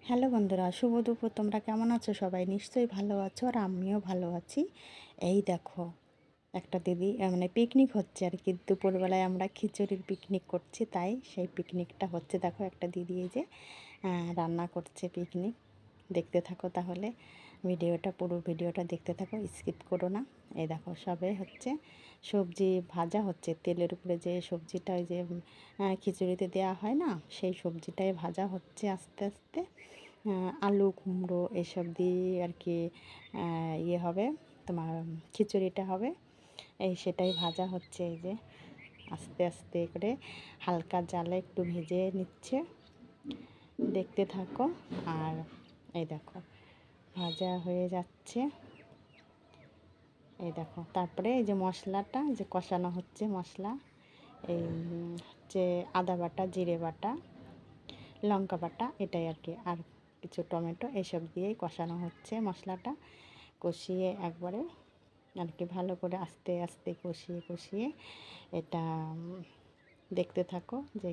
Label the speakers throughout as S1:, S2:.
S1: Hello বন্ধুরা, শুভ দুপুর। তোমরা কেমন আছো? সবাই নিশ্চয়ই ভালো আছো, আর আমিও ভালো আছি। এই দেখো, একটা দিদি মানে পিকনিক হচ্ছে আর কি। দুপুরবেলায় আমরা খিচুড়ির পিকনিক করছি, তাই সেই পিকনিকটা হচ্ছে। দেখো, একটা দিদি এই যে রান্না করছে পিকনিক। দেখতে থাকো তাহলে ভিডিওটা, পুরো ভিডিওটা দেখতে থাকো, স্কিপ করো না। এই দেখো, সবে হচ্ছে সবজি ভাজা হচ্ছে তেলের উপরে, যে সবজিটা ওই যে খিচুড়িতে দেওয়া হয় না, সেই সবজিটাই ভাজা হচ্ছে আস্তে আস্তে। আলু কুমড়ো এসব দিয়ে আর কি ইয়ে হবে, তোমার খিচুড়িটা হবে। সেটাই ভাজা হচ্ছে। এই যে আস্তে আস্তে করে হালকা জালে একটু ভেজে নিচ্ছে, দেখতে থাকো। আর এই দেখো, ভাজা হয়ে যাচ্ছে। এই দেখো, তারপরে এই যে মশলাটা যে কষানো হচ্ছে, মশলা এই হচ্ছে আদা বাটা, জিরে বাটা, লঙ্কা বাটা, এটাই আর কি। আর কিছু টমেটো, এসব দিয়েই কষানো হচ্ছে মশলাটা। কষিয়ে একবারে আর কি ভালো করে আস্তে আস্তে কষিয়ে কষিয়ে এটা দেখতে থাকো যে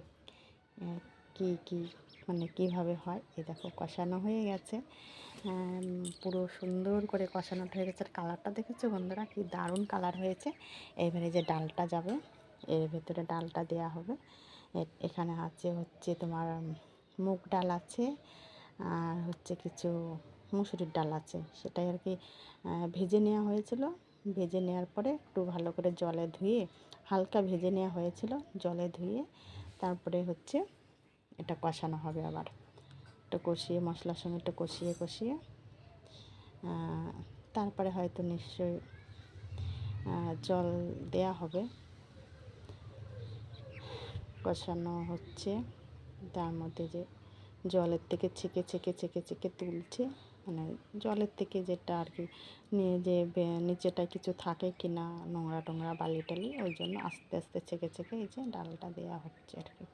S1: কি কি মানে কিভাবে হয়। এই দেখো, কষানো হয়ে গেছে, পুরো সুন্দর করে কষানোটা হয়ে গেছে। আর কালারটা দেখেছো বন্ধুরা, কি দারুণ কালার হয়েছে। এবারে যে ডালটা যাবে, এর ভেতরে ডালটা দেয়া হবে। এখানে হচ্ছে তোমার মুগ ডাল আছে, আর হচ্ছে কিছু মুসুরির ডাল আছে। সেটাই আর কি ভেজে নেওয়া হয়েছিল। ভেজে নেওয়ার পরে একটু ভালো করে জলে ধুয়ে, হালকা ভেজে নেওয়া হয়েছিল, জলে ধুয়ে তারপরে হচ্ছে এটা কষানো হবে। আবার একটু কষিয়ে, মশলার সঙ্গে একটু কষিয়ে কষিয়ে তারপরে হয়তো নিশ্চয়ই জল দেয়া হবে। কষানো হচ্ছে, তার মধ্যে যে জলের থেকে ছেঁকে ছেঁকে ছেঁকে ছেঁকে তুলছে, মানে জলের থেকে যেটা আর কি নিয়ে যে নিচেটা কিছু থাকে কি না, নোংরা টোংরা বালি টালি, ওই জন্য আস্তে আস্তে ছেঁকে ছেঁকে এই যে ডালটা দেওয়া হচ্ছে আর কি।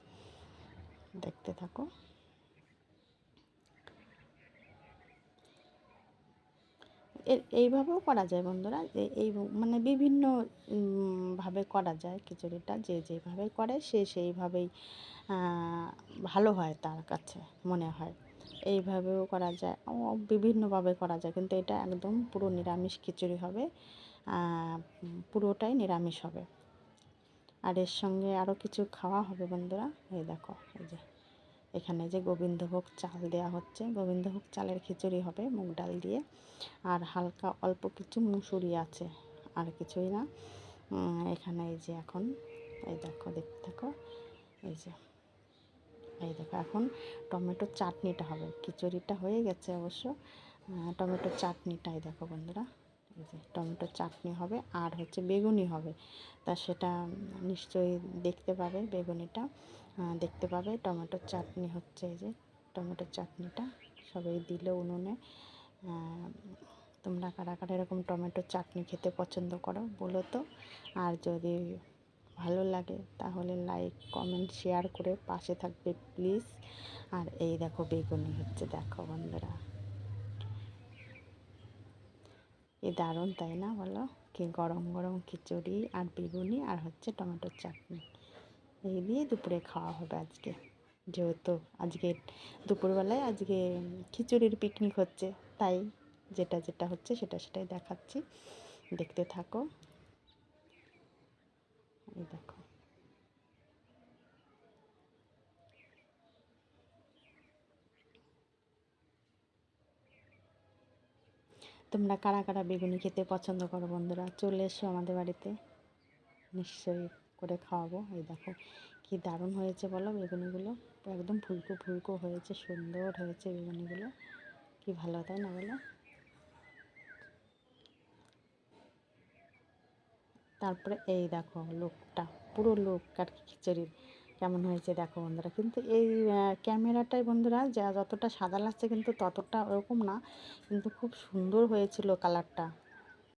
S1: দেখতে থাকো। এইভাবেও করা যায় বন্ধুরা, এই মানে বিভিন্ন ভাবে করা যায় খিচুড়িটা। যে যেভাবে করে সে সেইভাবেই ভালো হয়, তার কাছে মনে হয়। এইভাবেও করা যায়, বিভিন্নভাবে করা যায়, কিন্তু এটা একদম পুরো নিরামিষ খিচুড়ি হবে, পুরোটাই নিরামিষ হবে। আর এর সঙ্গে আরও কিছু খাওয়া হবে বন্ধুরা। এই দেখো, এই যে এখানে যে গোবিন্দভোগ চাল দেওয়া হচ্ছে, গোবিন্দভোগ চালের খিচুড়ি হবে মুগ ডাল দিয়ে। আর হালকা অল্প কিছু মুসুরি আছে, আর কিছুই না। এখানে এই যে এখন এই দেখো, দেখতে থাকো। এই যে এই দেখো, এখন টমেটোর চাটনিটা হবে। খিচুড়িটা হয়ে গেছে অবশ্য, টমেটোর চাটনিটাই দেখো বন্ধুরা। এই যে টমেটোর চাটনি হবে, আর হচ্ছে বেগুনি হবে। তা সেটা নিশ্চয়ই দেখতে পাবে, বেগুনিটা দেখতে পাবে। টমেটোর চাটনি হচ্ছে, এই যে টমেটোর চাটনিটা সবাই দিল উনুনে। তোমরা কারা কারা এরকম টমেটোর চাটনি খেতে পছন্দ করো বলো তো। আর যদি ভালো লাগে তাহলে লাইক কমেন্ট শেয়ার করে পাশে থাকবে প্লিজ। আর এই দেখো, বেগুনি হচ্ছে, দেখো বন্ধুরা, এই দারুণ তাই না বলো? কি গরম গরম খিচুড়ি আর বেগুনি আর হচ্ছে টমেটোর চাটনি, এই দিয়ে দুপুরে খাওয়া হবে আজকে। যেহেতু আজকে দুপুরবেলায় আজকে খিচুড়ির পিকনিক হচ্ছে, তাই যেটা যেটা হচ্ছে সেটাই দেখাচ্ছি, দেখতে থাকো। এই দেখো, তোমরা কারা কারা বেগুনি খেতে পছন্দ করো বন্ধুরা, চলে এসো আমাদের বাড়িতে, নিশ্চয়ই করে খাওয়াবো। এই দেখো, কি দারুণ হয়েছে বলো বেগুনিগুলো, একদম ফুলকো ফুলকো হয়েছে, সুন্দর হয়েছে বেগুনিগুলো, কি ভালো তাই না বলো? তারপরে এই দেখো লুকটা, পুরো লুক আর কি খিচুড়ির কেমন হয়েছে দেখো বন্ধুরা। কিন্তু এই ক্যামেরাটায় বন্ধুরা যা যতটা সাদা লাগছে, কিন্তু ততটা ওরকম না, কিন্তু খুব সুন্দর হয়েছিল কালারটা।